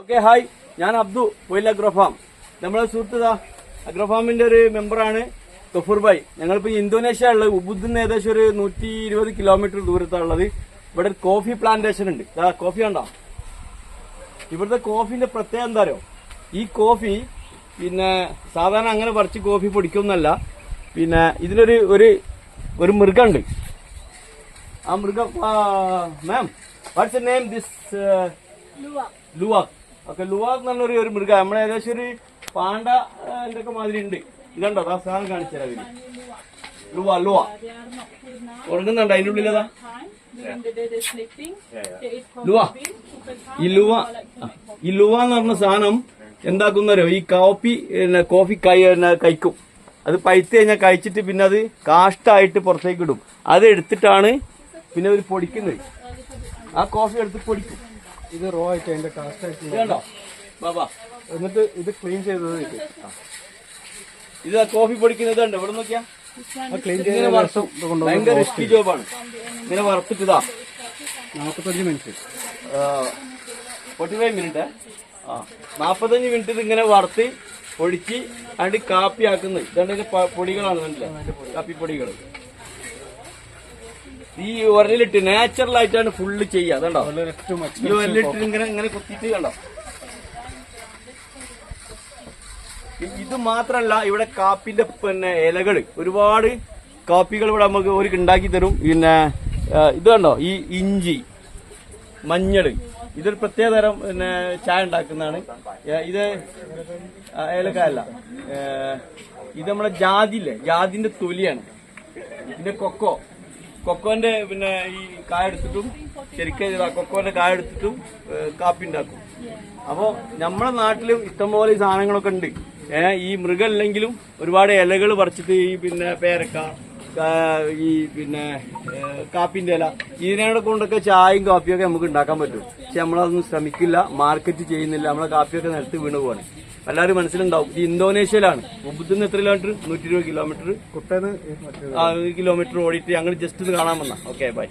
Okay hi, ഞാൻ Abdu while അഗ്രോഫാം. നമ്മളെ സുഹൃത്ത് അഗ്രോഫാമിന്റെ ഒരു മെമ്പറാണ് ഗഫൂർ ഭായ്. ഞങ്ങളിപ്പോ ഇന്തോനേഷ്യ ഉള്ളത് ഉബുദിന്ന് ഏകദേശം ഒരു 120 കിലോമീറ്റർ ദൂരത്താണുള്ളത്. ഇവിടെ ഒരു കോഫി പ്ലാന്റേഷൻ ഉണ്ട്. കോഫി കണ്ടോ? ഇവിടുത്തെ കോഫിന്റെ പ്രത്യേകത എന്താ അറിയോ? ഈ കോഫി പിന്നെ സാധാരണ അങ്ങനെ പറിച്ച് കോഫി പൊടിക്കൊന്നല്ല. പിന്നെ ഇതിനൊരു ഒരു മൃഗമുണ്ട്. ആ മൃഗം ma'am what's the name this luwak. Okay, luwak എന്ന് പറഞ്ഞ ഒരു മൃഗം. നമ്മളെ ഏകദേശം ഒരു പാണ്ഡന്റെ ഒക്കെ മാതിരി ഉണ്ട്. ഇതുണ്ടോ? ആ സാധനം കാണിച്ചു തരാം. ലുവ ഉറങ്ങുന്നുണ്ട് അതിന്റെ ഉള്ളിലതാ ലുവ. ഈ ലുവ എന്ന് പറഞ്ഞ സാധനം എന്താക്കുന്നറിയോ? ഈ കോഫി കഴിക്കും. അത് പഴുത്ത് കഴിഞ്ഞാൽ കഴിച്ചിട്ട് പിന്നെ അത് കാഷ്ടായിട്ട് പുറത്തേക്ക് ഇടും. അത് എടുത്തിട്ടാണ് പിന്നെ അവർ പൊടിക്കുന്നത്. ആ കോഫി എടുത്ത് പൊടിക്കും. ഇത് റോ ആയിട്ട് അതിന്റെ കാഷ്ടായിട്ട് വേണ്ടോ ബാബാ? എന്നിട്ട് ഇത് ക്ലീൻ ചെയ്തത് ഇത് കോഫി പൊടിക്കുന്നത് ഉണ്ട്. ഇവിടെ നോക്കിയാ ക്ലീൻ ഇങ്ങനെ വറുത്തും. ഭയങ്കര റിസ്കി ജോബാണ്. ഇങ്ങനെ വറുത്തിട്ടാ 45 മിനിറ്റ് 45 മിനിറ്റ് 45 മിനിറ്റ് ഇത് ഇങ്ങനെ വറുത്ത് പൊടിച്ച് അതിന്റെ കാപ്പി ആക്കുന്നത്. ഇതാണ്ട് പൊടികളാണ് മനസ്സിലായി, കാപ്പി പൊടികൾ. ഈ ഉരലിട്ട് നാച്ചുറൽ ആയിട്ടാണ് ഫുള്ള് ചെയ്യുക. അതുണ്ടോ? ഈ ഉരലിട്ട് ഇങ്ങനെ കുത്തിയിട്ട് കണ്ടോ? ഇത് മാത്രല്ല, ഇവിടെ കാപ്പിന്റെ പിന്നെ ഇലകള് ഒരുപാട് കാപ്പികൾ ഇവിടെ നമുക്ക് ഒരു ഉണ്ടാക്കി തരും. പിന്നെ ഇത് കണ്ടോ? ഈ ഇഞ്ചി, മഞ്ഞള്, ഇതൊരു പ്രത്യേക തരം പിന്നെ ചായ ഉണ്ടാക്കുന്നതാണ്. ഇത് ഏലക്കായല്ല, ഇത് നമ്മളെ ജാതില്ലേ, ജാതിന്റെ തൊലിയാണ്. പിന്നെ കൊക്കോന്റെ പിന്നെ ഈ കായ എടുത്തിട്ടും ശരിക്കും കൊക്കോന്റെ കായ എടുത്തിട്ടും കാപ്പി ഉണ്ടാക്കും. അപ്പോ നമ്മളെ നാട്ടിലും ഇഷ്ടംപോലെ ഈ സാധനങ്ങളൊക്കെ ഉണ്ട്. ഈ മൃഗം ഇല്ലെങ്കിലും ഒരുപാട് ഇലകൾ പറിച്ചിട്ട് ഈ പിന്നെ പേരക്ക, ഈ പിന്നെ കാപ്പിന്റെ ഇല, ഇതിനെ കൊണ്ടൊക്കെ ചായയും കാപ്പിയൊക്കെ നമുക്ക് ഉണ്ടാക്കാൻ പറ്റും. പക്ഷെ നമ്മളതൊന്നും ശ്രമിക്കില്ല, മാർക്കറ്റ് ചെയ്യുന്നില്ല. നമ്മളെ കാപ്പിയൊക്കെ നിലത്ത് വീണ് പോവാണ്. എല്ലാവരും മനസ്സിലുണ്ടാവും. ഇത് ഇന്തോനേഷ്യയിലാണ്. ഉബുദിന്ന് എത്ര കിലോമീറ്റർ? 120 കിലോമീറ്റർ. കുട്ടേന്ന് കിലോമീറ്റർ ഓടിയിട്ട് ഞങ്ങൾ ജസ്റ്റ് ഇത് കാണാൻ വന്ന. Okay, by.